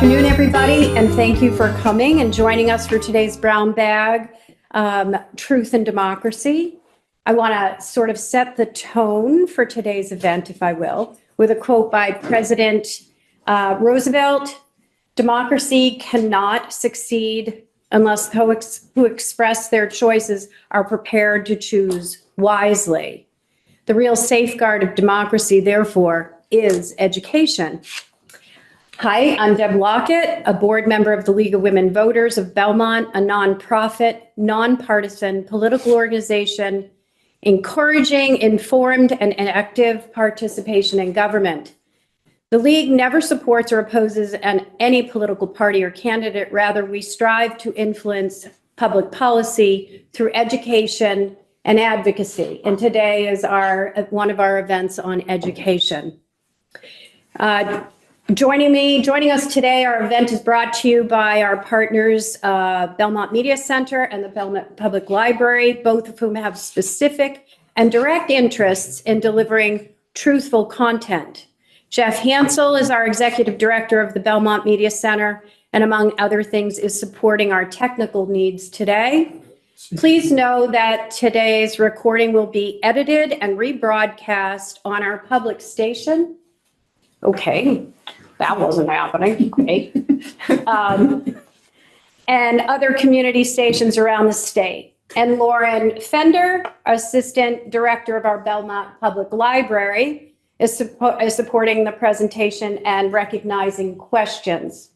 afternoon, everybody, and thank you for coming and joining us for today's Brown Bag, Truth and Democracy. I want to sort of set the tone for today's event, if I will, with a quote by President Roosevelt: "Democracy cannot succeed unless those who express their choices are prepared to choose wisely. The real safeguard of democracy, therefore, is education." Hi, I'm Deb Lockett, a board member of the League of Women Voters of Belmont, a nonprofit, nonpartisan political organization encouraging informed and active participation in government. The League never supports or opposes any political party or candidate. Rather, we strive to influence public policy through education and advocacy. And today is one of our events on education. Joining us today, our event is brought to you by our partners, Belmont Media Center and the Belmont Public Library, both of whom have specific and direct interests in delivering truthful content. Jeff Hansel is our executive director of the Belmont Media Center, and among other things is supporting our technical needs today. Please know that today's recording will be edited and rebroadcast on our public station. Okay, that wasn't happening. Okay. And other community stations around the state. And Lauren Fender, Assistant Director of our Belmont Public Library, is supporting the presentation and recognizing questions.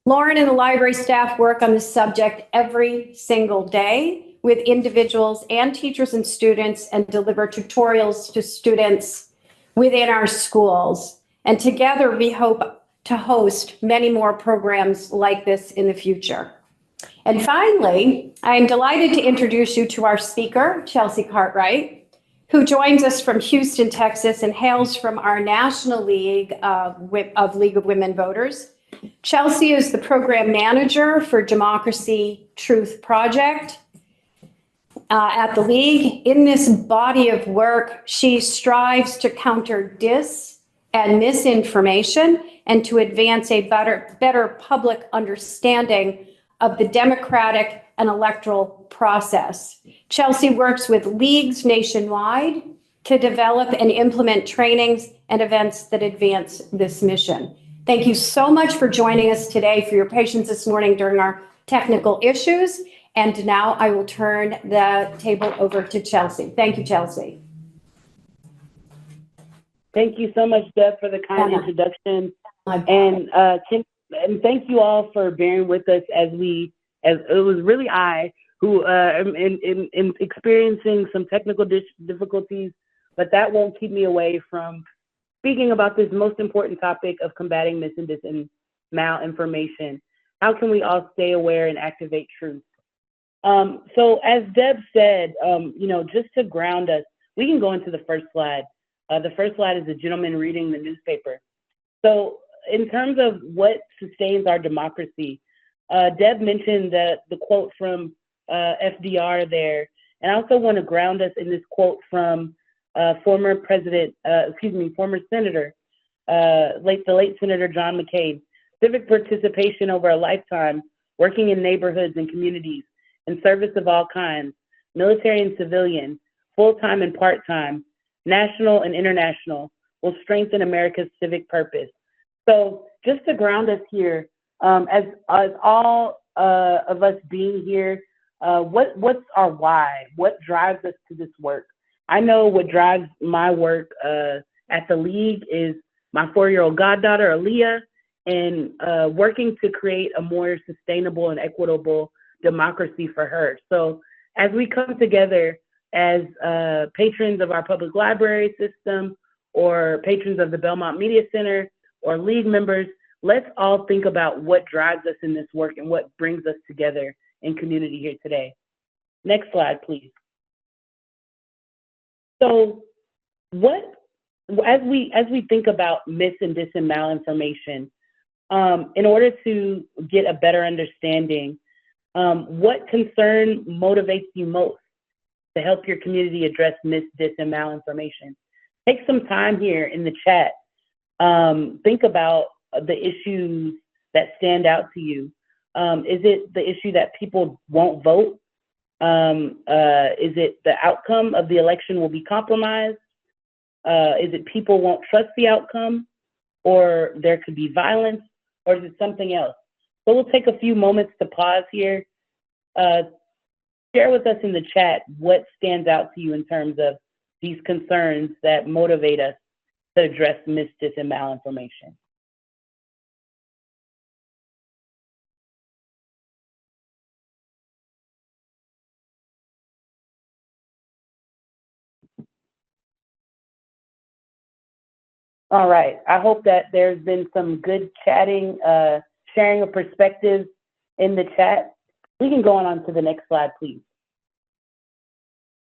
Lauren and the library staff work on this subject every single day with individuals and teachers and students, and deliver tutorials to students within our schools. And together, we hope to host many more programs like this in the future. And finally, I'm delighted to introduce you to our speaker, Chelsea Cartwright, who joins us from Houston, Texas, and hails from our National League of League of Women Voters. Chelsea is the program manager for Democracy Truth Project at the League. In this body of work, she strives to counter and misinformation, and to advance a better public understanding of the democratic and electoral process. Chelsea works with leagues nationwide to develop and implement trainings and events that advance this mission. Thank you so much for joining us today, for your patience this morning during our technical issues. And now I will turn the table over to Chelsea. Thank you, Chelsea. Thank you so much, Deb, for the kind introduction. And thank you all for bearing with us as it was really I who am in experiencing some technical difficulties, but that won't keep me away from speaking about this most important topic of combating mis and dis and malinformation. How can we all stay aware and activate truth? So as Deb said, just to ground us, we can go into the first slide. The first slide is a gentleman reading the newspaper. So in terms of what sustains our democracy, Deb mentioned the quote from FDR there. And I also want to ground us in this quote from former senator, the late Senator John McCain: "Civic participation over a lifetime, working in neighborhoods and communities in service of all kinds, military and civilian, full-time and part-time, national and international, will strengthen America's civic purpose." So just to ground us here, as all of us being here, what's our why? What drives us to this work? I know what drives my work at the League is my 4-year-old goddaughter, Aaliyah, and working to create a more sustainable and equitable democracy for her. So as we come together as patrons of our public library system, or patrons of the Belmont Media Center, or League members, let's all think about what drives us in this work and what brings us together in community here today. Next slide, please. So as we think about mis and dis and malinformation, in order to get a better understanding, what concern motivates you most to help your community address mis, dis, and malinformation? Take some time here in the chat. Think about the issues that stand out to you? Is it the issue that people won't vote? Is it the outcome of the election will be compromised? Is it people won't trust the outcome? Or there could be violence? Or is it something else? So we'll take a few moments to pause here. Share with us in the chat what stands out to you in terms of these concerns that motivate us to address mis, dis, and malinformation. All right, I hope that there's been some good chatting, sharing of perspectives in the chat. We can go on to the next slide, please.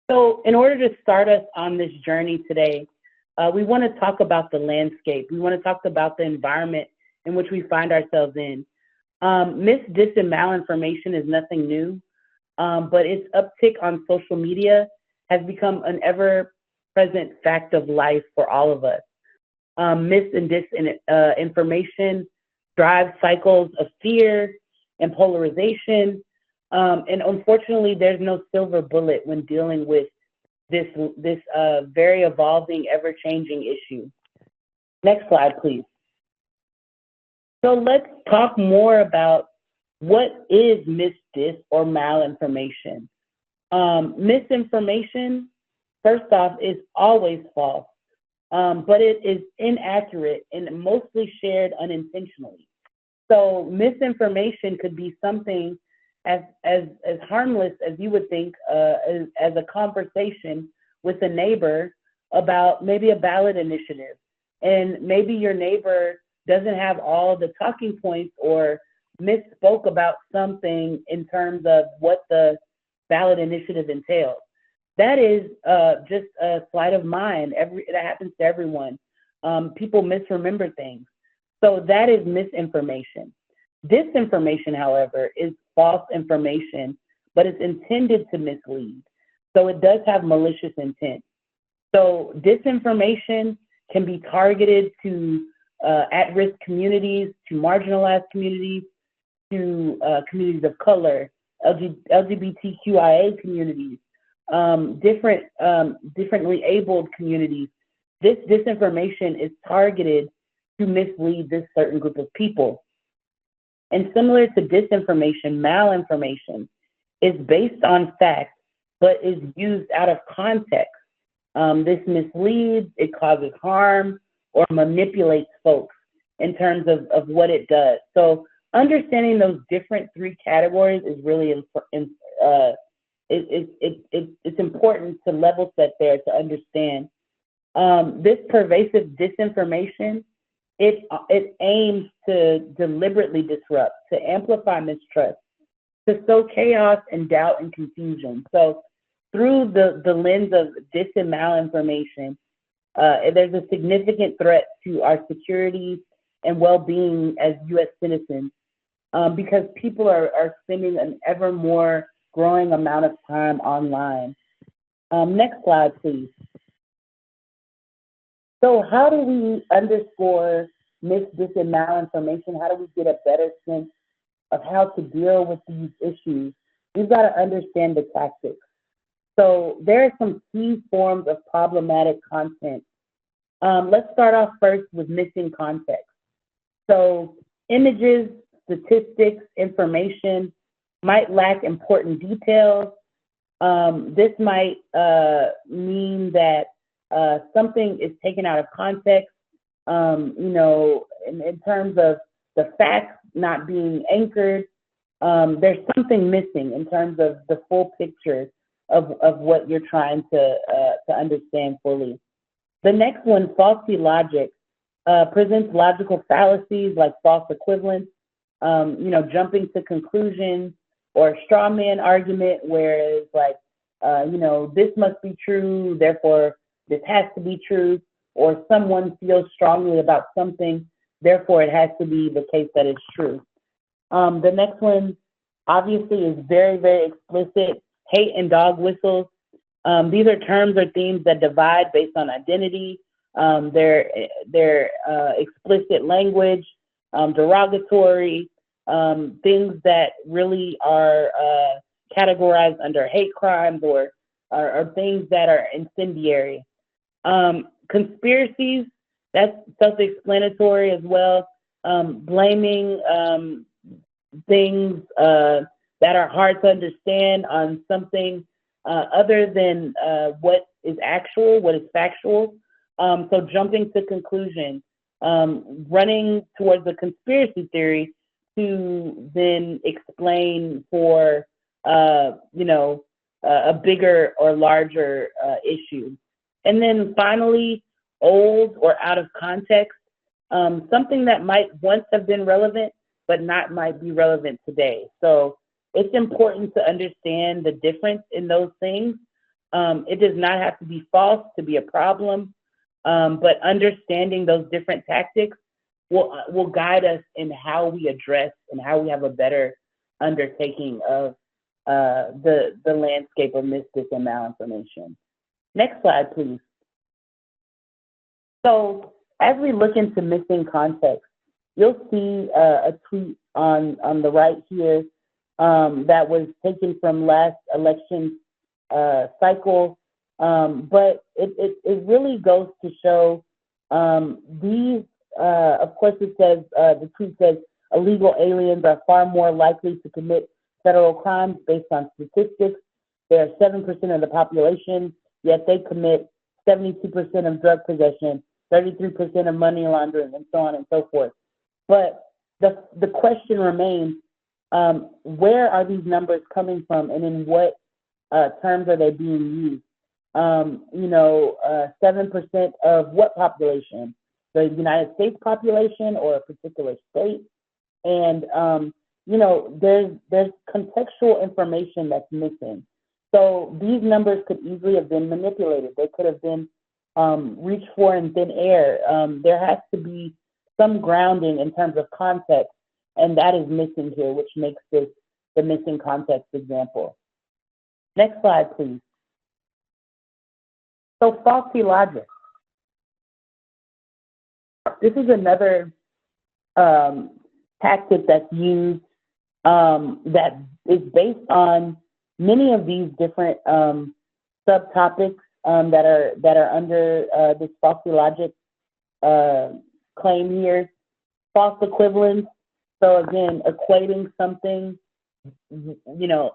So in order to start us on this journey today, we want to talk about the landscape. We want to talk about the environment in which we find ourselves in. Mis, dis, and malinformation is nothing new, but its uptick on social media has become an ever-present fact of life for all of us. Mis and dis information drives cycles of fear and polarization. And unfortunately, there's no silver bullet when dealing with this very evolving, ever-changing issue. Next slide, please. So let's talk more about what is mis, dis, or malinformation. Misinformation, first off, is always false. But it is inaccurate and mostly shared unintentionally. So misinformation could be something as harmless as you would think, as a conversation with a neighbor about maybe a ballot initiative. And maybe your neighbor doesn't have all the talking points or misspoke about something in terms of what the ballot initiative entails. That is just a sleight of mind. That happens to everyone. People misremember things. So that is misinformation. Disinformation, however, is false information, but it's intended to mislead. So it does have malicious intent. So disinformation can be targeted to at-risk communities, to marginalized communities, to communities of color, LGBTQIA communities, differently abled communities. This disinformation is targeted to mislead this certain group of people. And similar to disinformation, malinformation is based on facts, but is used out of context. This misleads, it causes harm, or manipulates folks in terms of what it does. So understanding those different three categories is really it's important to level set there to understand. This pervasive disinformation, it aims to deliberately disrupt, to amplify mistrust, to sow chaos and doubt and confusion. So through the lens of dis and malinformation, there's a significant threat to our security and well-being as U.S. citizens, because people are spending an ever more growing amount of time online. Next slide, please. So how do we underscore mis, dis, and malinformation? How do we get a better sense of how to deal with these issues? We've got to understand the tactics. So there are some key forms of problematic content. Let's start off first with missing context. So images, statistics, information might lack important details. This might mean that something is taken out of context, in terms of the facts not being anchored. There's something missing in terms of the full picture of what you're trying to understand fully. The next one, faulty logic, presents logical fallacies like false equivalence, jumping to conclusions, or a straw man argument, whereas this must be true, therefore this has to be true, or someone feels strongly about something, therefore it has to be the case that it's true. The next one, obviously, is very, very explicit, hate and dog whistles. These are terms or themes that divide based on identity. They're explicit language. derogatory, things that really are categorized under hate crimes or things that are incendiary. Conspiracies, that's self-explanatory as well. Blaming things that are hard to understand on something other than what is actual, what is factual. So jumping to conclusions, running towards a conspiracy theory to then explain for, a bigger or larger issue. And then finally, old or out of context, something that might once have been relevant, but not might be relevant today. So it's important to understand the difference in those things. It does not have to be false to be a problem, but understanding those different tactics will guide us in how we address and how we have a better undertaking of the landscape amidst this and malinformation. Next slide, please. So as we look into missing context, you'll see a tweet on the right here that was taken from last election cycle, but it really goes to show these, of course it says, the tweet says, illegal aliens are far more likely to commit federal crimes based on statistics. They are 7% of the population, yet they commit 72% of drug possession, 33% of money laundering, and so on and so forth. But the question remains, where are these numbers coming from, and in what terms are they being used? 7% of what population? The United States population or a particular state? And there's contextual information that's missing. So these numbers could easily have been manipulated. They could have been reached for in thin air. There has to be some grounding in terms of context, and that is missing here, which makes this the missing context example. Next slide, please. So faulty logic. This is another tactic that's used that is based on many of these different subtopics that are under this faulty logic claim here. False equivalence. So again, equating something,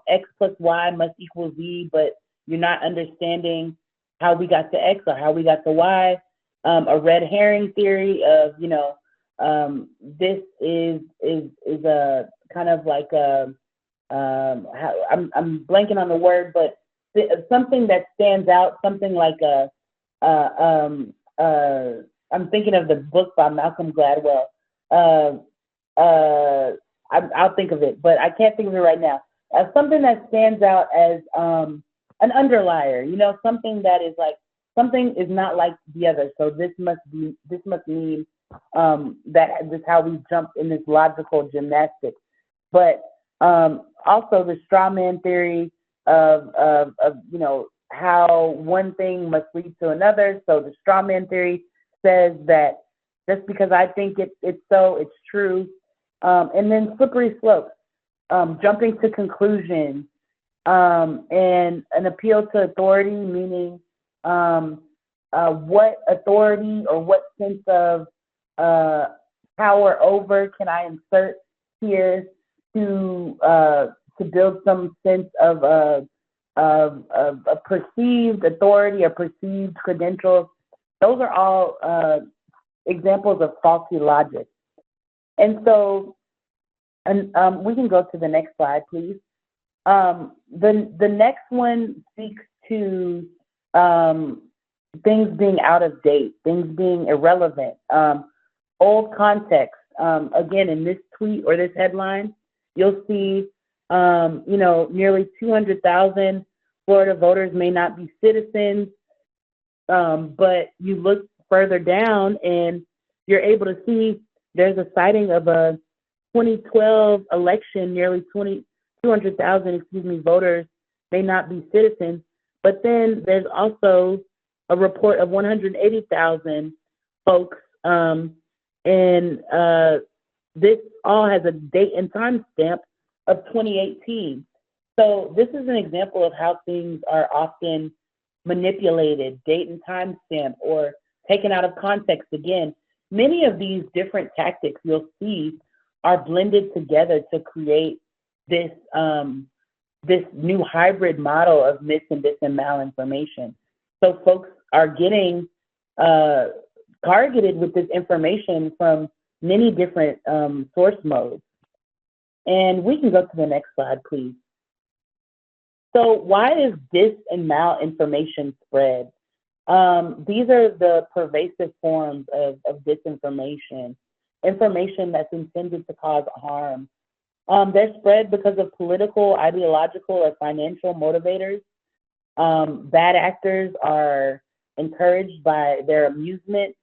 X plus Y must equal Z, but you're not understanding how we got to X or how we got to Y. A red herring theory of, this is a kind of like a, I'm blanking on the word, but something that stands out, something like I'm thinking of the book by Malcolm Gladwell. I'll think of it, but I can't think of it right now. Something that stands out as an underlier, something that is like, something is not like the other. So this must mean that this is how we jump in this logical gymnastics. But also the straw man theory of how one thing must lead to another. So the straw man theory says that just because I think it's so, it's true. And then slippery slopes, jumping to conclusions, and an appeal to authority, meaning what authority or what sense of power over can I insert here to build some sense of a perceived authority or perceived credentials. Those are all examples of faulty logic. And so, we can go to the next slide, please. The next one speaks to things being out of date, things being irrelevant, old context. Again, in this tweet or this headline, you'll see, nearly 200,000 Florida voters may not be citizens, but you look further down and you're able to see there's a citing of a 2012 election, nearly 200,000, voters may not be citizens. But then there's also a report of 180,000 folks in this all has a date and time stamp of 2018. So this is an example of how things are often manipulated, date and time stamp, or taken out of context. Again, many of these different tactics you'll see are blended together to create this this new hybrid model of mis and dis and malinformation. So folks are getting targeted with this information from many different source modes. And we can go to the next slide, please. So why is dis and malinformation spread? These are the pervasive forms of disinformation, information that's intended to cause harm. They're spread because of political, ideological, or financial motivators. Bad actors are encouraged by their amusement,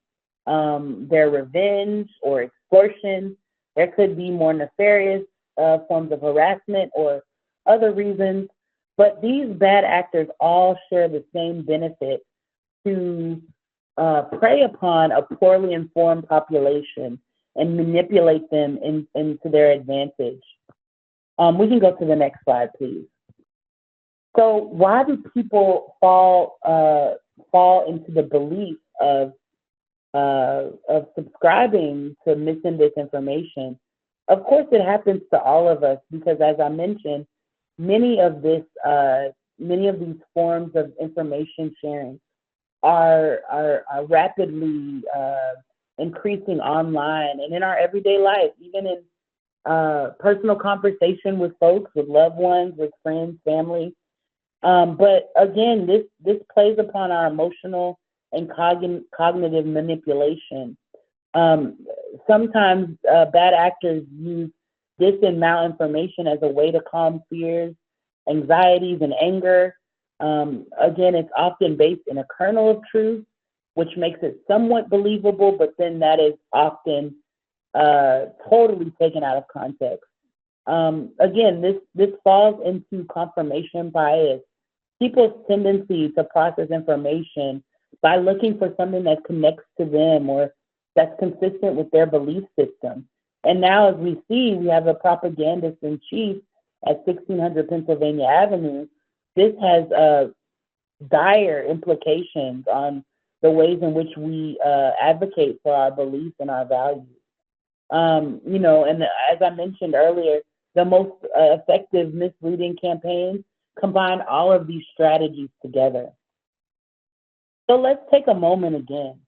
their revenge or extortion. There could be more nefarious forms of harassment or other reasons, but these bad actors all share the same benefit to prey upon a poorly informed population and manipulate them into their advantage. We can go to the next slide, please. So why do people fall into the belief of subscribing to mis and disinformation? Of course, it happens to all of us because, as I mentioned, many of these forms of information sharing are rapidly increasing online and in our everyday life, even in personal conversation with folks, with loved ones, with friends, family. But again, this plays upon our emotional and cognitive manipulation. Sometimes bad actors use dis and malinformation as a way to calm fears, anxieties, and anger. Again, it's often based in a kernel of truth, which makes it somewhat believable, but then that is often totally taken out of context. Again, this falls into confirmation bias, people's tendency to process information by looking for something that connects to them or that's consistent with their belief system. And now, as we see, we have a propagandist in chief at 1600 Pennsylvania Avenue. This has dire implications on the ways in which we advocate for our beliefs and our values. You know, and as I mentioned earlier, the most effective misleading campaigns combine all of these strategies together. So let's take a moment again.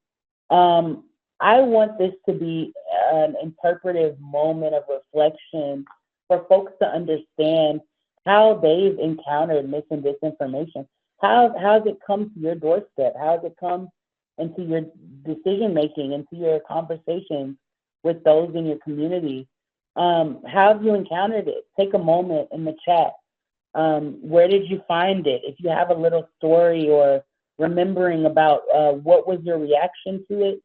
I want this to be an interpretive moment of reflection for folks to understand how they've encountered mis and disinformation. How has it come to your doorstep? How has it come into your decision making, into your conversations with those in your community? How have you encountered it? Take a moment in the chat. Where did you find it? If you have a little story or remembering about what was your reaction to it?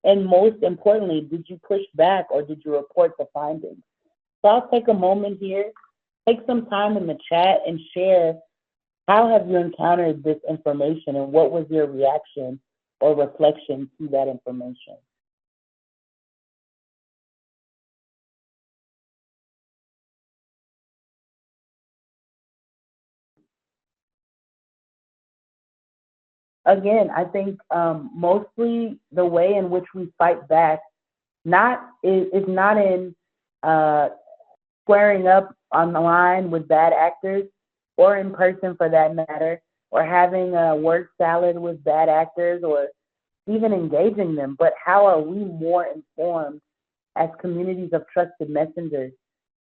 And most importantly, did you push back or did you report the findings? So I'll take a moment here, take some time in the chat and share how have you encountered this information and what was your reaction or reflection to that information? Again, I think mostly the way in which we fight back is not in squaring up on the line with bad actors or in person for that matter, or having a word salad with bad actors or even engaging them, but how are we more informed as communities of trusted messengers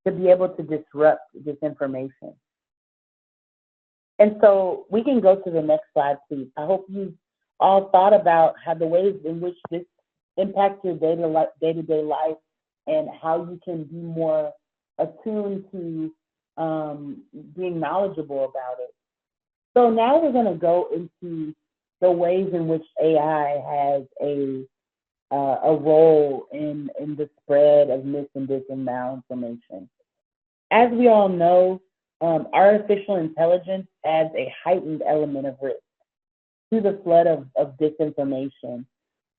to be able to disrupt this information? And so we can go to the next slide, please. I hope you all thought about how the ways in which this impacts your day-to-day life and how you can be more attuned to being knowledgeable about it. So now we're going to go into the ways in which AI has a role in the spread of mis and dis and malinformation. As we all know, artificial intelligence adds a heightened element of risk to the flood of disinformation.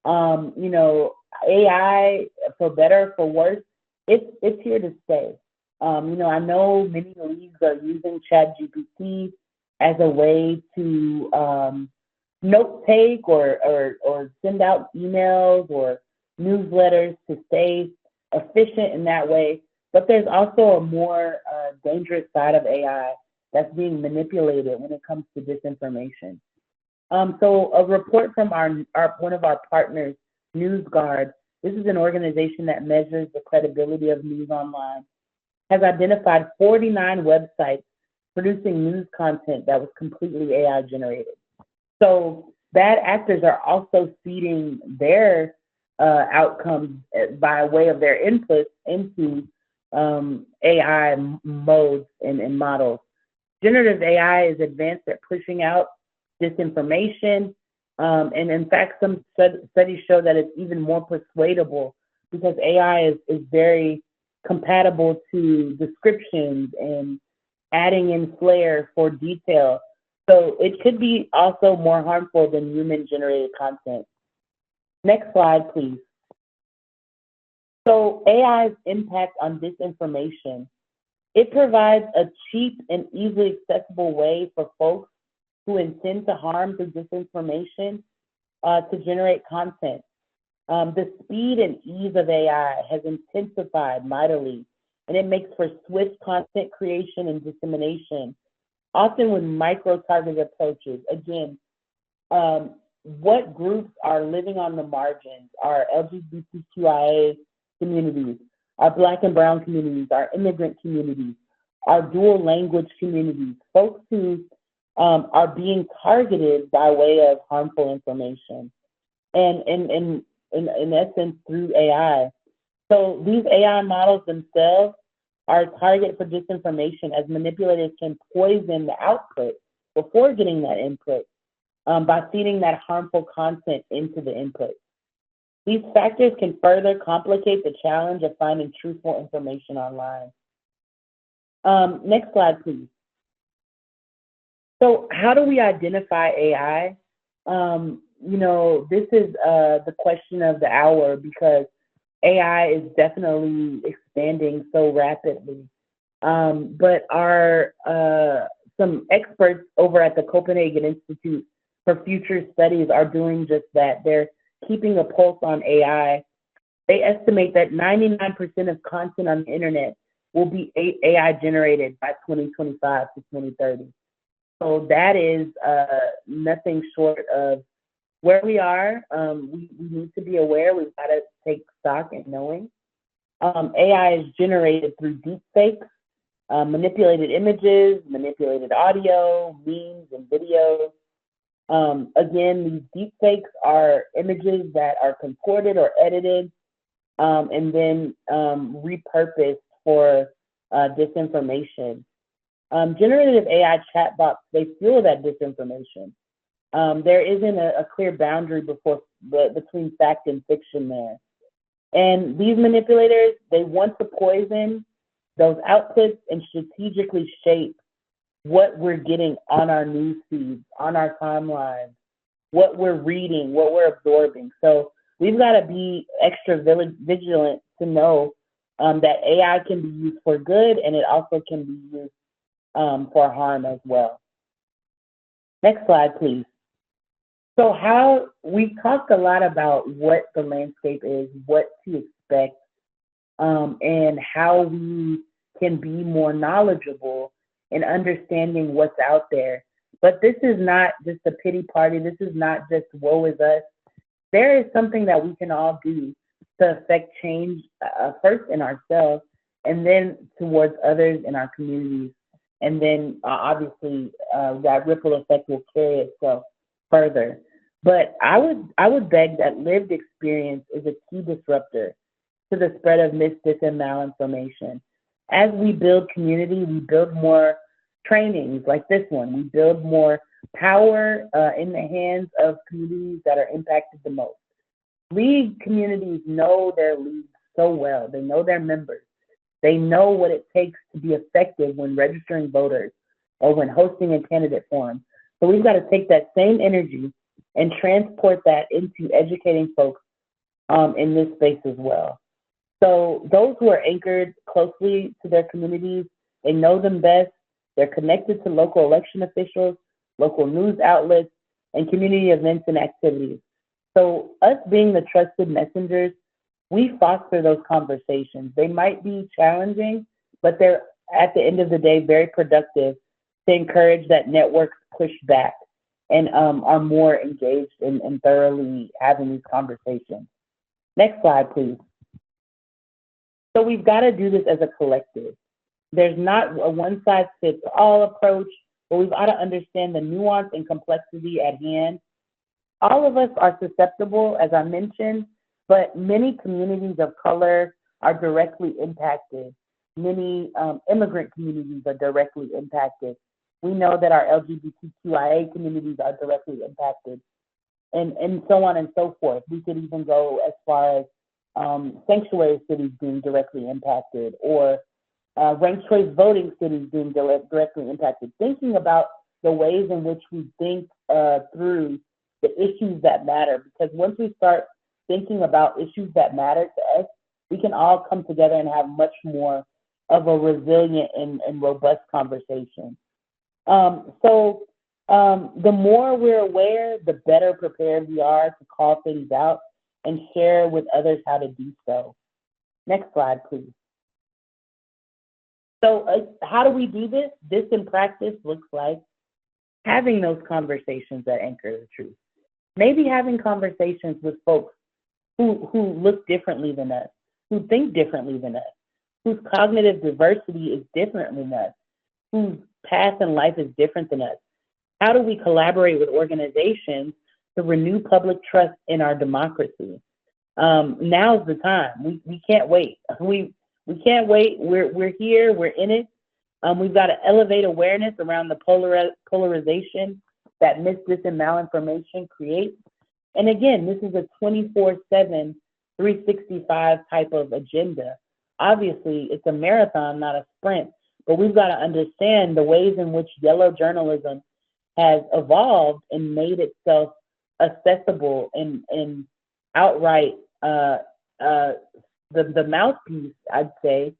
You know, AI, for better or for worse, it's here to stay. I know many leagues are using ChatGPT as a way to note take or send out emails or newsletters to stay efficient in that way. But there's also a more dangerous side of AI that's being manipulated when it comes to disinformation. So a report from our one of our partners, NewsGuard, this is an organization that measures the credibility of news online, has identified 49 websites producing news content that was completely AI generated. So bad actors are also feeding their outcomes by way of their inputs into AI modes and models. Generative AI is advanced at pushing out disinformation. And in fact, some studies show that it's even more persuadable because AI is very compatible to descriptions and adding in flair for detail. So it could be also more harmful than human-generated content. Next slide, please. So AI's impact on disinformation. It provides a cheap and easily accessible way for folks who intend to harm through disinformation to generate content. The speed and ease of AI has intensified mightily, and it makes for swift content creation and dissemination, often with micro-targeted approaches. Again, what groups are living on the margins? Our LGBTQIA communities, our Black and Brown communities, our immigrant communities, our dual language communities, folks who are being targeted by way of harmful information, and in essence through AI. So these AI models themselves are a target for disinformation, as manipulators can poison the output before getting that input by feeding that harmful content into the input. These factors can further complicate the challenge of finding truthful information online. Next slide, please. So how do we identify AI? This is the question of the hour because AI is definitely expanding so rapidly. But some experts over at the Copenhagen Institute for Future Studies are doing just that. They're keeping a pulse on AI. They estimate that 99% of content on the internet will be AI generated by 2025 to 2030. So that is nothing short of where we are. We need to be aware. We've got to take stock in knowing. AI is generated through deepfakes, manipulated images, manipulated audio, memes, and videos. Again, these deepfakes are images that are contorted or edited and then repurposed for disinformation. Generative AI chatbots, they fuel that disinformation. There isn't a clear boundary between fact and fiction there. And these manipulators, they want to poison those outputs and strategically shape what we're getting on our news feeds, on our timelines, what we're reading, what we're absorbing. So we've got to be extra vigilant to know that AI can be used for good, and it also can be used for harm as well. Next slide, please. So we talked a lot about what the landscape is, what to expect, and how we can be more knowledgeable in understanding what's out there. But this is not just a pity party. This is not just woe is us. There is something that we can all do to affect change, first in ourselves, and then towards others in our communities. And then obviously that ripple effect will carry itself further. But I would beg that lived experience is a key disruptor to the spread of mis-, and malinformation. As we build community, we build more trainings like this one. We build more power in the hands of communities that are impacted the most. League communities know their leagues so well. They know their members. They know what it takes to be effective when registering voters or when hosting a candidate forum. So we've got to take that same energy and transport that into educating folks in this space as well. So those who are anchored closely to their communities, they know them best. They're connected to local election officials, local news outlets, and community events and activities. So us being the trusted messengers, we foster those conversations. They might be challenging, but they're at the end of the day very productive to encourage that networks push back and are more engaged in thoroughly having these conversations. Next slide, please. So we've got to do this as a collective. There's not a one-size-fits-all approach, but we've got to understand the nuance and complexity at hand. All of us are susceptible, as I mentioned, but many communities of color are directly impacted. Many immigrant communities are directly impacted. We know that our LGBTQIA communities are directly impacted, and so on and so forth. We could even go as far as sanctuary cities being directly impacted, or ranked choice voting cities being directly impacted. Thinking about the ways in which we think through the issues that matter, because once we start thinking about issues that matter to us, we can all come together and have much more of a resilient and robust conversation. The more we're aware, the better prepared we are to call things out and share with others how to do so. Next slide, please. So how do we do this? This in practice looks like having those conversations that anchor the truth. Maybe having conversations with folks who look differently than us, who think differently than us, whose cognitive diversity is different than us, whose path in life is different than us. How do we collaborate with organizations to renew public trust in our democracy? Now's the time. We can't wait. We can't wait. We're here. We're in it. We've got to elevate awareness around the polarization that mis-dis and malinformation creates. And again, this is a 24/7, 365 type of agenda. Obviously, it's a marathon, not a sprint, but we've got to understand the ways in which yellow journalism has evolved and made itself accessible and outright the mouthpiece, I'd say,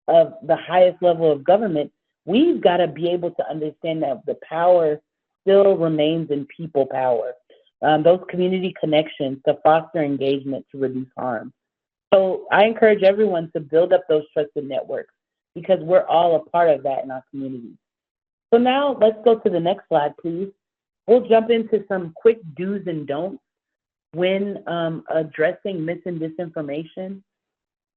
of the highest level of government. We've got to be able to understand that the power still remains in people power. Those community connections to foster engagement to reduce harm. So I encourage everyone to build up those trusted networks, because we're all a part of that in our communities. So now let's go to the next slide, please. We'll jump into some quick do's and don'ts when addressing mis and disinformation.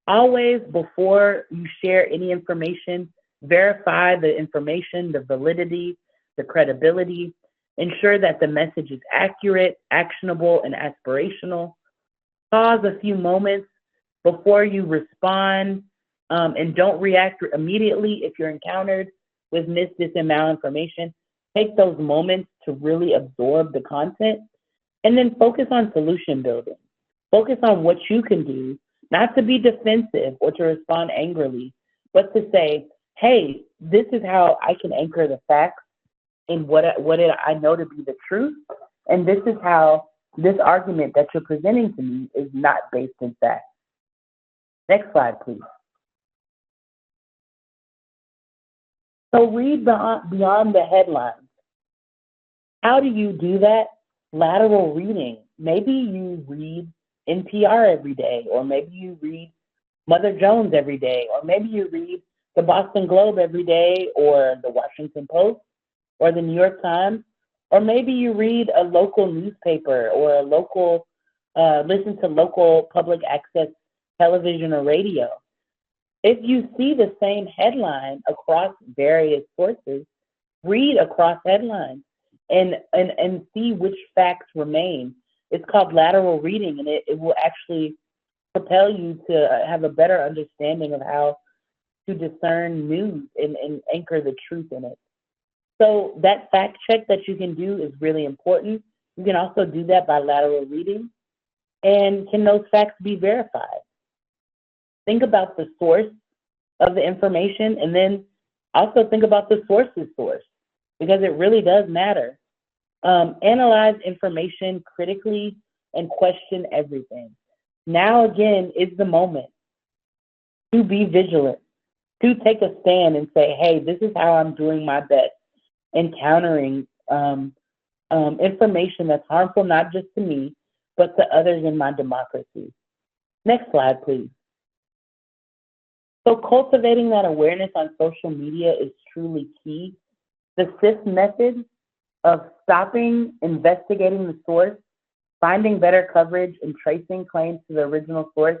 Always, before you share any information, verify the information, the validity, the credibility. Ensure that the message is accurate, actionable, and aspirational. Pause a few moments before you respond, and don't react immediately if you're encountered with mis, dis, and malinformation. Take those moments to really absorb the content, and then focus on solution building. Focus on what you can do, not to be defensive or to respond angrily, but to say, hey, this is how I can anchor the facts in what I know to be the truth, and this is how this argument that you're presenting to me is not based in fact. Next slide, please. So read beyond the headlines. How do you do that? Lateral reading. Maybe you read NPR every day, or maybe you read Mother Jones every day, or maybe you read the Boston Globe every day, or the Washington Post, or the New York Times, or maybe you read a local newspaper, or a local, listen to local public access television or radio. If you see the same headline across various sources, read across headlines and see which facts remain. It's called lateral reading, and it will actually propel you to have a better understanding of how to discern news and anchor the truth in it. So that fact check that you can do is really important. You can also do that by lateral reading. And can those facts be verified? Think about the source of the information, and then also think about the source's source, because it really does matter. Analyze information critically and question everything. Now, again, is the moment. to be vigilant, to take a stand and say, hey, this is how I'm doing my best in countering information that's harmful not just to me, but to others in my democracy. Next slide, please. So cultivating that awareness on social media is truly key. The SIFT method of stopping, investigating the source, finding better coverage, and tracing claims to the original source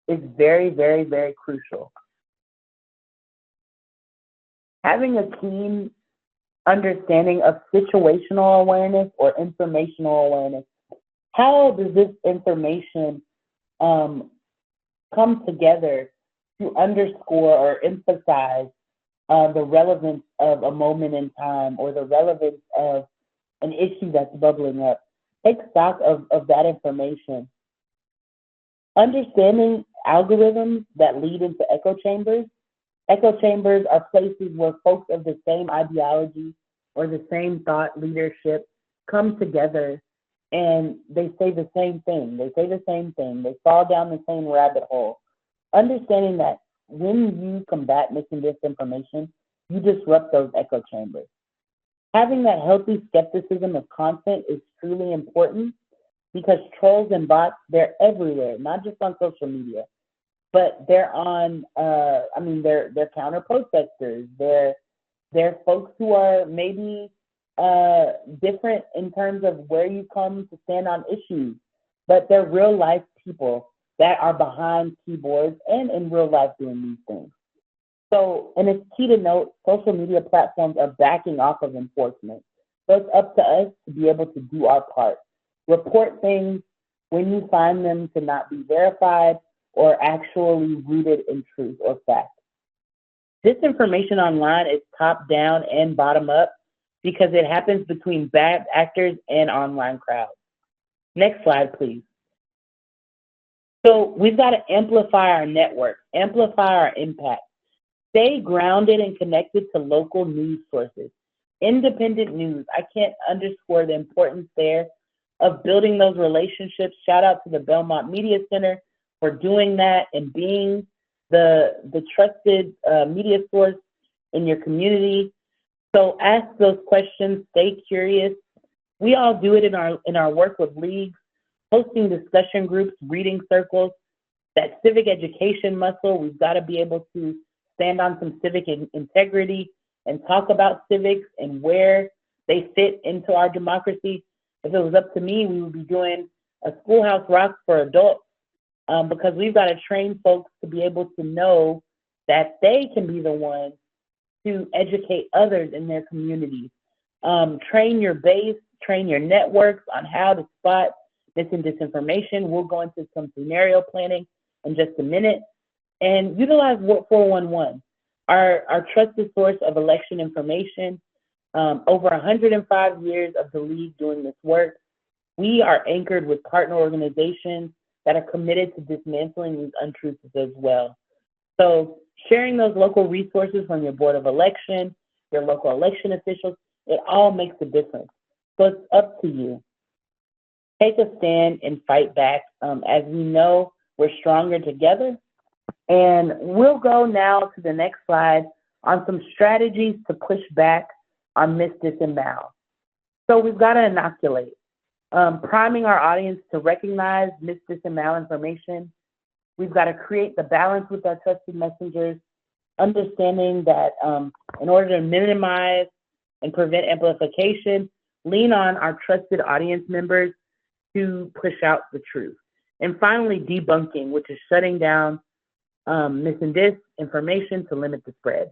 is very, very, very crucial. Having a keen understanding of situational awareness or informational awareness. How does this information come together to underscore or emphasize the relevance of a moment in time or the relevance of an issue that's bubbling up? Take stock of that information. Understanding algorithms that lead into echo chambers. Echo chambers are places where folks of the same ideology or the same thought leadership come together and they say the same thing. They say the same thing. They fall down the same rabbit hole. Understanding that when you combat mis and disinformation, you disrupt those echo chambers. Having that healthy skepticism of content is truly important because trolls and bots, they're everywhere, not just on social media, but they're on, they're counter protesters. They're folks who are maybe different in terms of where you come to stand on issues, but they're real life people that are behind keyboards and in real life doing these things. So, and it's key to note, social media platforms are backing off of enforcement. So it's up to us to be able to do our part. Report things when you find them to not be verified or actually rooted in truth or fact. Disinformation online is top down and bottom up because it happens between bad actors and online crowds. Next slide, please. So we've got to amplify our network, amplify our impact. Stay grounded and connected to local news sources. Independent news, I can't underscore the importance there of building those relationships. Shout out to the Belmont Media Center for doing that and being the trusted media source in your community. So ask those questions, stay curious. We all do it in our work with leagues, hosting discussion groups, reading circles, that civic education muscle. We've got to be able to stand on some civic integrity and talk about civics and where they fit into our democracy. If it was up to me, we would be doing a Schoolhouse Rock for adults because we've got to train folks to be able to know that they can be the ones to educate others in their communities. Train your base, train your networks on how to spot mis and disinformation. We'll go into some scenario planning in just a minute. And utilize 411, our trusted source of election information. Over 105 years of the League doing this work. We are anchored with partner organizations that are committed to dismantling these untruths as well. So sharing those local resources from your board of election, your local election officials, it all makes a difference. So it's up to you. Take a stand and fight back. As we know, we're stronger together. And we'll go now to the next slide on some strategies to push back on mis, dis, and mal. So we've got to inoculate, priming our audience to recognize mis, dis, and mal information. We've got to create the balance with our trusted messengers, understanding that in order to minimize and prevent amplification, lean on our trusted audience members to push out the truth. And finally, debunking, which is shutting down mis and disinformation to limit the spread.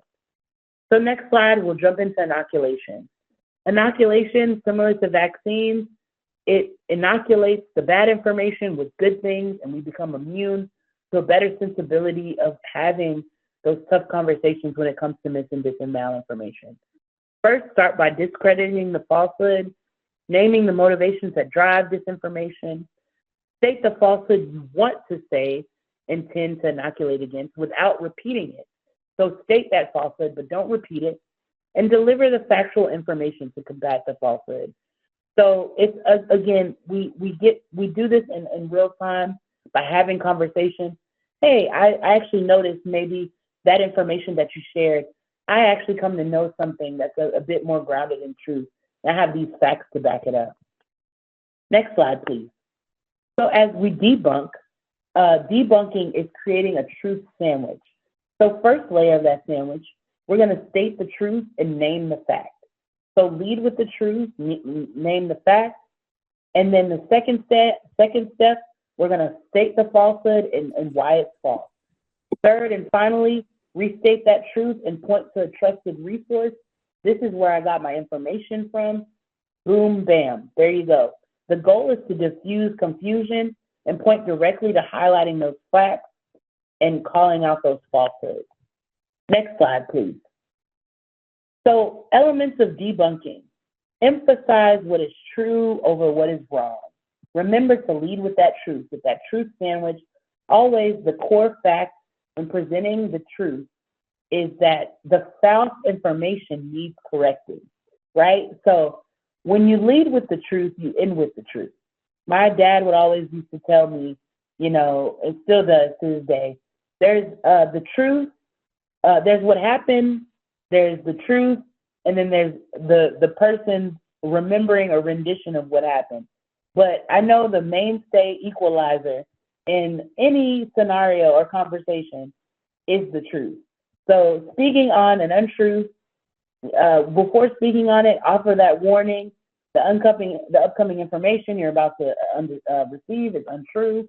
So next slide, we'll jump into inoculation. Inoculation, similar to vaccines, it inoculates the bad information with good things, and we become immune to a better sensibility of having those tough conversations when it comes to mis and disinformation. First, start by discrediting the falsehood, naming the motivations that drive disinformation, state the falsehood you want to say, intend to inoculate against without repeating it. So state that falsehood, but don't repeat it, and deliver the factual information to combat the falsehood. So it's again, we do this in real time by having conversations, hey, I actually noticed maybe that information that you shared, I actually come to know something that's a bit more grounded in truth. I have these facts to back it up. Next slide, please. So as we debunk, debunking is creating a truth sandwich. So first layer of that sandwich, we're going to state the truth and name the fact. So lead with the truth, name the fact, and then the second step, we're going to state the falsehood and why it's false. Third and finally, restate that truth and point to a trusted resource. This is where I got my information from. Boom, bam, there you go. The goal is to diffuse confusion and point directly to highlighting those facts and calling out those falsehoods. Next slide, please. So, elements of debunking. Emphasize what is true over what is wrong. Remember to lead with that truth sandwich. Always the core fact when presenting the truth is that the false information needs correcting, right? So when you lead with the truth, you end with the truth. My dad would always used to tell me, you know, and still does to this day, there's the truth, there's what happened, there's the truth, and then there's the person remembering a rendition of what happened. But I know the mainstay equalizer in any scenario or conversation is the truth. So speaking on an untruth, before speaking on it, offer that warning. The upcoming information you're about to receive is untrue.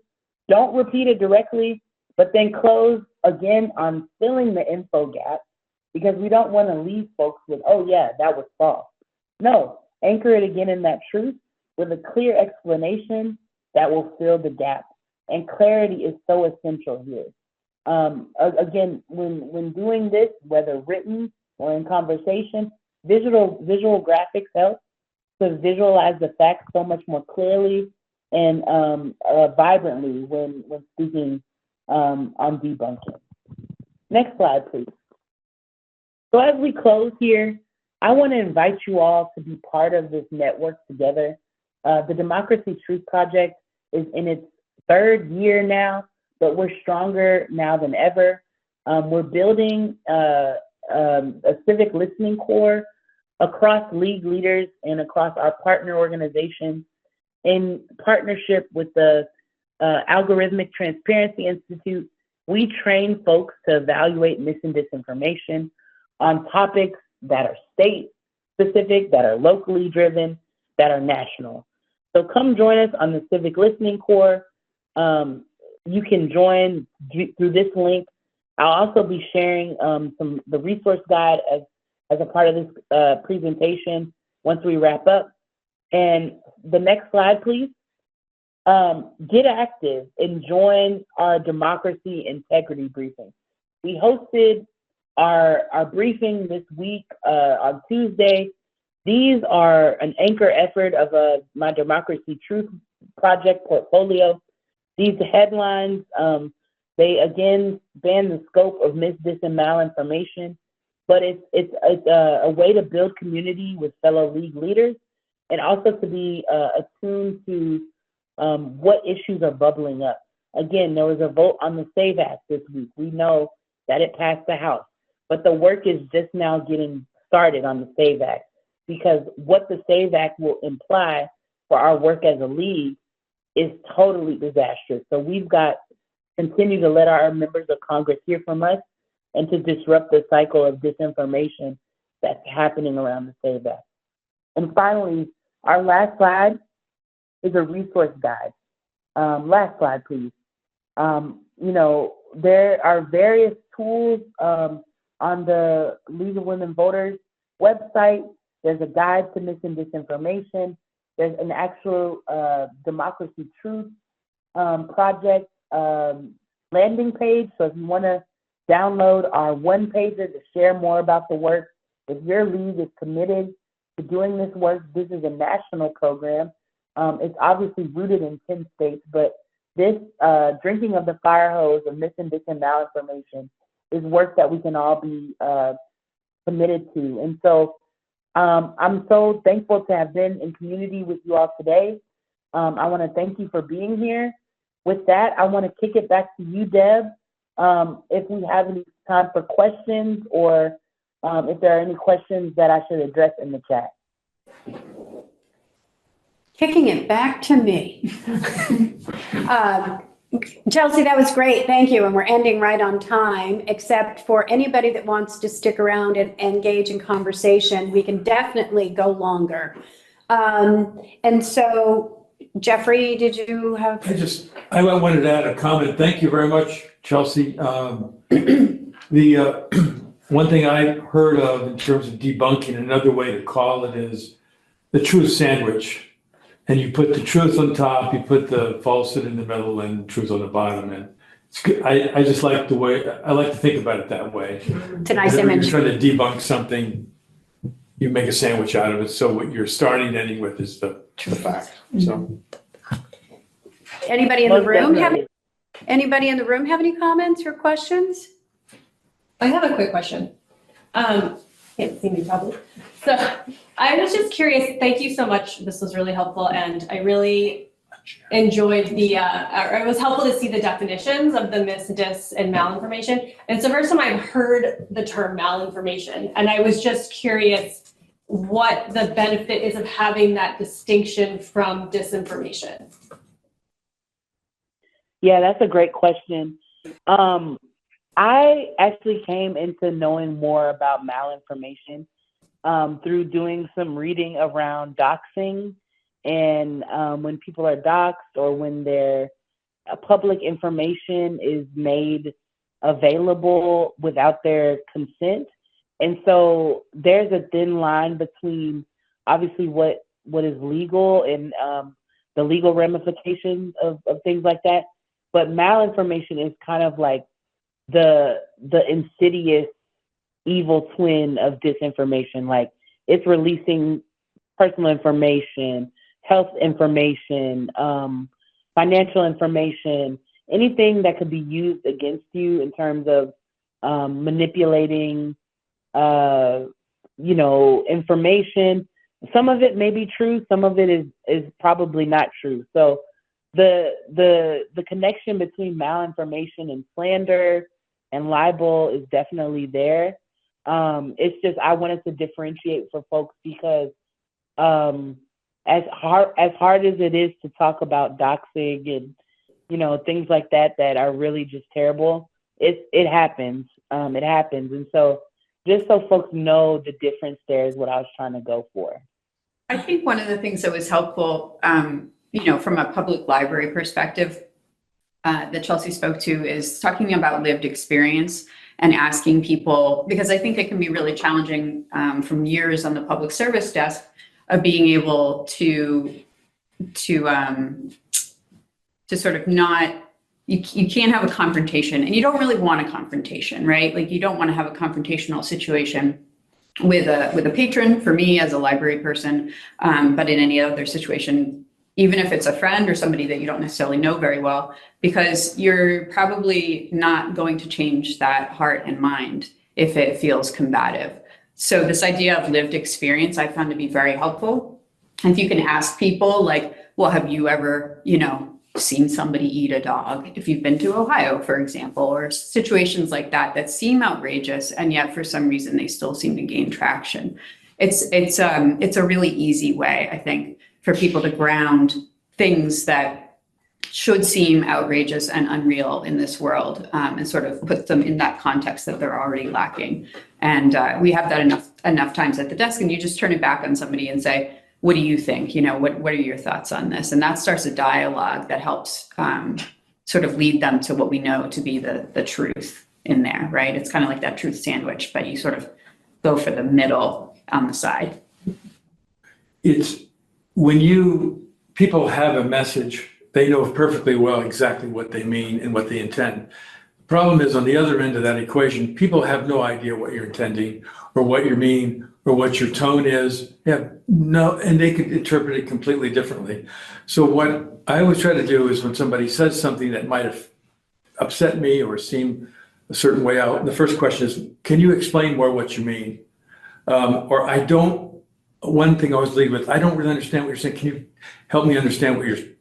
Don't repeat it directly, but then close again on filling the info gap, because we don't want to leave folks with, oh yeah, that was false. No, anchor it again in that truth with a clear explanation that will fill the gap. And clarity is so essential here. Again, when doing this, whether written or in conversation, visual graphics help to visualize the facts so much more clearly and vibrantly when speaking on debunking. Next slide, please. So as we close here, I want to invite you all to be part of this network together. The Democracy Truth Project is in its third year now, but we're stronger now than ever. We're building a civic listening corps across league leaders and across our partner organizations in partnership with the Algorithmic Transparency Institute. We train folks to evaluate mis and disinformation on topics that are state specific, that are locally driven, that are national. So come join us on the Civic Listening Corps. You can join through this link. I'll also be sharing the resource guide as a part of this presentation once we wrap up. And the next slide, please. Get active and join our democracy integrity briefing. We hosted our briefing this week on Tuesday. These are an anchor effort of my Democracy Truth Project portfolio. These headlines, they again span the scope of mis, dis, and malinformation, but it's a way to build community with fellow league leaders and also to be attuned to what issues are bubbling up. Again, there was a vote on the SAVE Act this week. We know that it passed the House, but the work is just now getting started on the SAVE Act, because what the SAVE Act will imply for our work as a league is totally disastrous. So we've got to continue to let our members of Congress hear from us and to disrupt the cycle of disinformation that's happening around the SAVE Act. And finally, our last slide is a resource guide. Last slide, please. You know, there are various tools on the League of Women Voters website. There's a guide to mis and disinformation. There's an actual Democracy Truth Project landing page. So if you want to download our one-pager to share more about the work, if your league is committed to doing this work, this is a national program. It's obviously rooted in 10 states, but this drinking of the fire hose of mis and dis and malinformation is work that we can all be committed to. And so I'm so thankful to have been in community with you all today. I want to thank you for being here. With that, I want to kick it back to you, Deb, if we have any time for questions, or if there are any questions that I should address in the chat. Kicking it back to me. Chelsea, that was great. Thank you. And we're ending right on time, except for anybody that wants to stick around and engage in conversation, we can definitely go longer. And so, Jeffrey, did you have? I wanted to add a comment. Thank you very much, Chelsea. The one thing I heard of in terms of debunking, another way to call it is the truth sandwich. And you put the truth on top, you put the falsehood in the middle, and truth on the bottom. And it's good. I just like the way, I like to think about it that way. It's a nice Whenever image. you're trying to debunk something, you make a sandwich out of it. So what you're starting and ending with is the fact. So Anybody in the Most room have, definitely. anybody in the room have any comments or questions? I have a quick question. Can't see me probably. So I was just curious, thank you so much. This was really helpful, and I really enjoyed or it was helpful to see the definitions of the mis, dis, and malinformation. And it's the first time I've heard the term malinformation. And I was just curious what the benefit is of having that distinction from disinformation. Yeah, that's a great question. I actually came into knowing more about malinformation through doing some reading around doxing, and when people are doxed, or when their public information is made available without their consent. And so there's a thin line between obviously what is legal and the legal ramifications of things like that. But malinformation is kind of like the insidious evil twin of disinformation. Like, it's releasing personal information, health information, financial information, anything that could be used against you in terms of manipulating, information. Some of it may be true, some of it is probably not true. So the connection between malinformation and slander and libel is definitely there. It's just, I wanted to differentiate for folks because as hard as it is to talk about doxing and things like that are really just terrible, it happens. It happens. And so just so folks know the difference there is what I was trying to go for. I think one of the things that was helpful, from a public library perspective, that Chelsea spoke to, is talking about lived experience and asking people, because I think it can be really challenging from years on the public service desk of being able to sort of not, you can't have a confrontation, and you don't really want a confrontation, right? Like, you don't want to have a confrontational situation with a patron, for me as a library person, but in any other situation, even if it's a friend or somebody that you don't necessarily know very well, because you're probably not going to change that heart and mind if it feels combative. So this idea of lived experience I found to be very helpful. And if you can ask people, like, well, have you ever, seen somebody eat a dog? If you've been to Ohio, for example, or situations like that seem outrageous, and yet for some reason they still seem to gain traction. It's a really easy way, I think, for people to ground things that should seem outrageous and unreal in this world, and sort of put them in that context that they're already lacking. And we have that enough times at the desk, and you just turn it back on somebody and say, what do you think? What are your thoughts on this? And that starts a dialogue that helps sort of lead them to what we know to be the truth in there, right? It's kind of like that truth sandwich, but you sort of go for the middle on the side. it's when people have a message, they know perfectly well exactly what they mean and what they intend. The problem is, on the other end of that equation, people have no idea what you're intending or what you mean or what your tone is. And they could interpret it completely differently. So what I always try to do is, when somebody says something that might have upset me or seemed a certain way out, the first question is, can you explain more what you mean? One thing I always lead with, I don't really understand what you're saying. Can you help me understand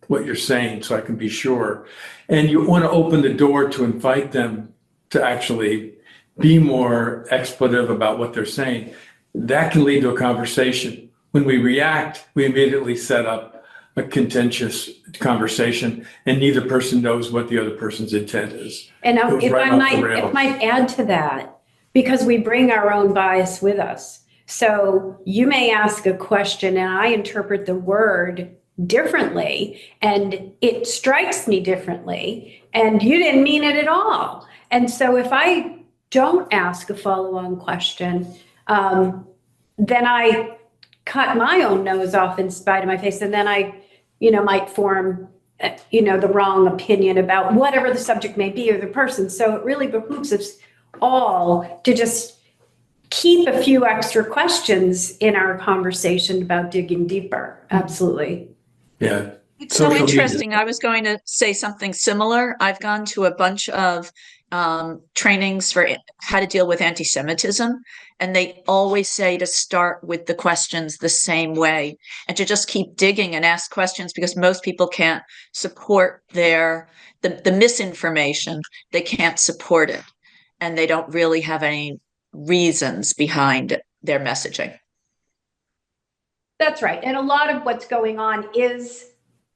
what you're saying so I can be sure? And you want to open the door to invite them to actually be more expletive about what they're saying, that can lead to a conversation. When we react, we immediately set up a contentious conversation, and neither person knows what the other person's intent is. And It was if right I off the might, rails. if I might add to that, because we bring our own bias with us. So you may ask a question and I interpret the word differently and it strikes me differently and you didn't mean it at all. And so if I don't ask a follow-on question, then I cut my own nose off in spite of my face. And then I, might form, the wrong opinion about whatever the subject may be or the person. So it really behooves us all to just keep a few extra questions in our conversation about digging deeper. Absolutely. Yeah. It's so Social media. interesting. I was going to say something similar. I've gone to a bunch of trainings for how to deal with anti-Semitism, and they always say to start with the questions the same way and to just keep digging and ask questions, because most people can't support the misinformation. They can't support it, and they don't really have any reasons behind their messaging. That's right. And a lot of what's going on is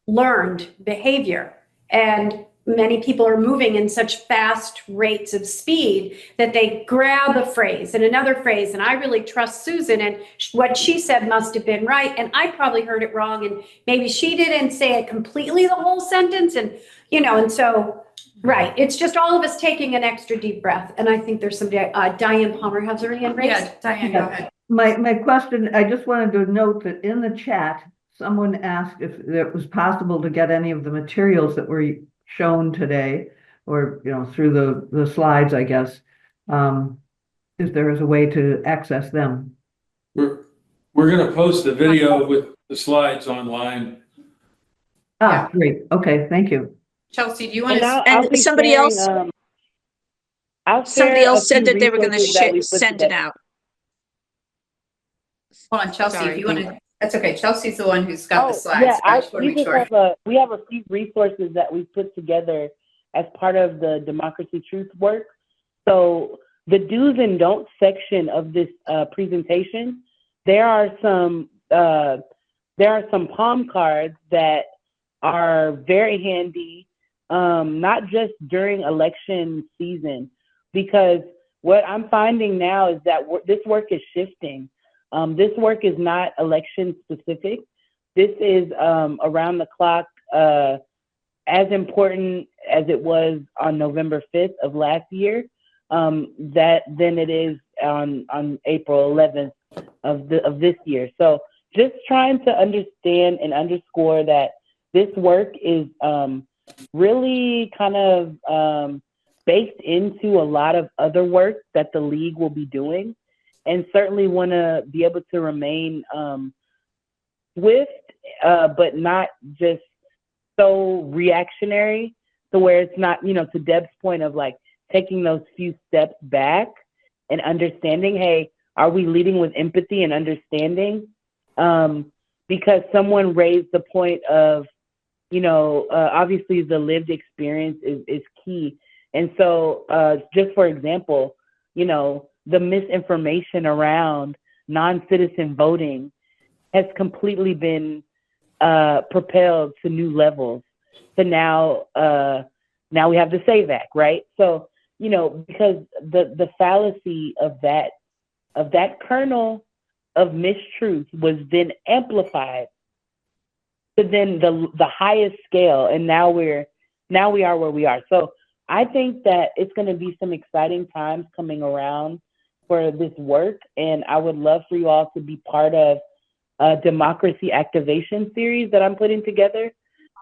learned behavior. And many people are moving in such fast rates of speed that they grab a phrase and another phrase. And I really trust Susan, and what she said must have been right. And I probably heard it wrong. And maybe she didn't say it completely, the whole sentence. And, and so, right. It's just all of us taking an extra deep breath. And I think there's some, Diane Palmer has her hand raised. Yeah, Diane, go ahead. My question, I just wanted to note that in the chat, someone asked if it was possible to get any of the materials that were shown today, or, through the slides, I guess, if there is a way to access them. We're going to post the video with the slides online. Ah, great. Okay, thank you. Chelsea, do you want And to? I'll be somebody sharing, else- I'll Somebody share a else said few that they were going resources that we to put send it together. out. Hold on, Chelsea, Sorry, if you want to, that's okay. Chelsea's the one who's got the slides. Yeah, I just want to make sure. we have a few resources that we put together as part of the Democracy Truth work. So the do's and don'ts section of this presentation, there are some palm cards that are very handy, not just during election season, because what I'm finding now is that this work is shifting. This work is not election specific. This is around the clock, as important as it was on November 5th of last year, than it is on April 11th of this year. So just trying to understand and underscore that this work is really kind of baked into a lot of other work that the League will be doing, and certainly want to be able to remain swift, but not just so reactionary to where it's not, to Deb's point of like taking those few steps back and understanding, hey, are we leading with empathy and understanding? Because someone raised the point of, obviously the lived experience is key. And so just for example, the misinformation around non-citizen voting has completely been propelled to new levels. So now we have the SAVE Act, right? So, because the fallacy of that kernel of mistruth was then amplified to then the highest scale, and now we are where we are. So I think that it's going to be some exciting times coming around for this work, and I would love for you all to be part of a democracy activation series that I'm putting together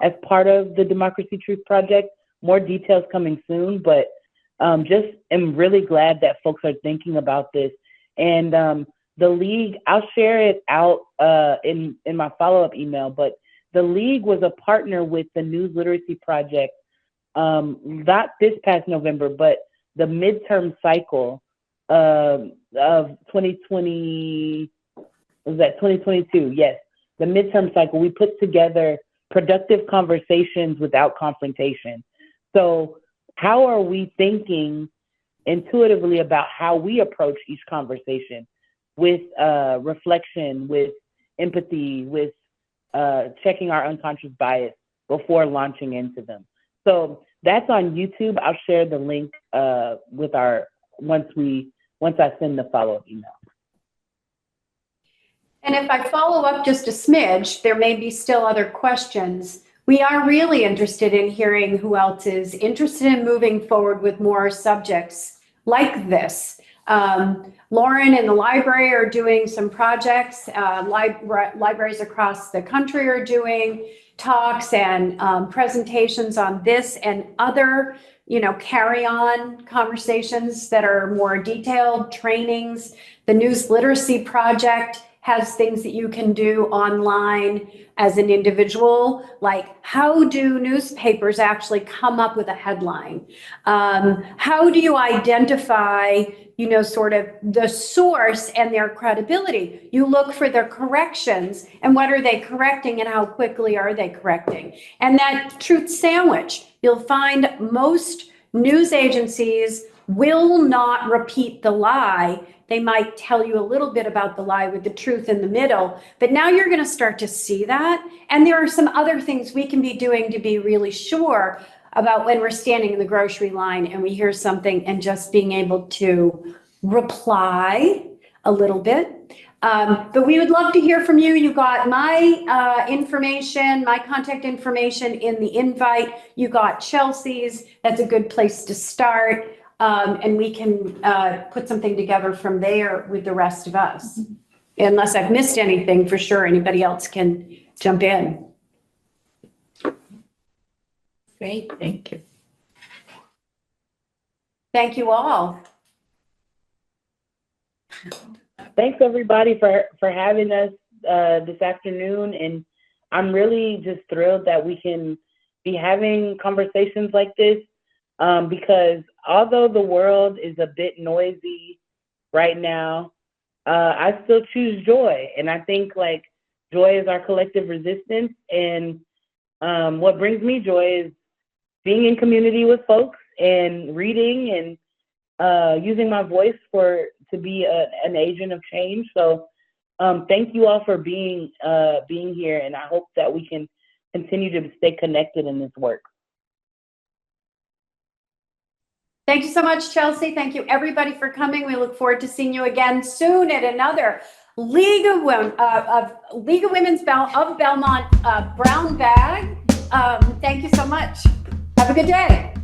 as part of the Democracy Truth Project. More details coming soon, but just am really glad that folks are thinking about this. And the League, I'll share it out in my follow-up email, but the League was a partner with the News Literacy Project, not this past November, but the midterm cycle of 2020, was that 2022? Yes, the midterm cycle. We put together productive conversations without confrontation. So how are we thinking intuitively about how we approach each conversation with reflection, with empathy, with checking our unconscious bias before launching into them. So that's on YouTube. I'll share the link with once I send the follow-up email. And if I follow up just a smidge, there may be still other questions. We are really interested in hearing who else is interested in moving forward with more subjects like this. Lauren and the library are doing some projects. Libraries across the country are doing talks and presentations on this and other, carry-on conversations that are more detailed, trainings. The News Literacy Project has things that you can do online as an individual, like how do newspapers actually come up with a headline? How do you identify, sort of the source and their credibility? You look for their corrections and what are they correcting and how quickly are they correcting? And that truth sandwich, you'll find most news agencies will not repeat the lie. They might tell you a little bit about the lie with the truth in the middle, but now you're going to start to see that. And there are some other things we can be doing to be really sure about when we're standing in the grocery line and we hear something and just being able to reply a little bit. But we would love to hear from you. You got my information, my contact information in the invite. You got Chelsea's. That's a good place to start. And we can put something together from there with the rest of us. Unless I've missed anything, for sure, anybody else can jump in. Great, thank you. Thank you all. Thanks everybody for having us this afternoon. And I'm really just thrilled that we can be having conversations like this because although the world is a bit noisy right now, I still choose joy. And I think joy is our collective resistance. And what brings me joy is being in community with folks and reading and using my voice to be an agent of change. So thank you all for being here. And I hope that we can continue to stay connected in this work. Thank you so much, Chelsea. Thank you, everybody, for coming. We look forward to seeing you again soon at another League of Women's of Belmont Brown Bag. Thank you so much. Have a good day.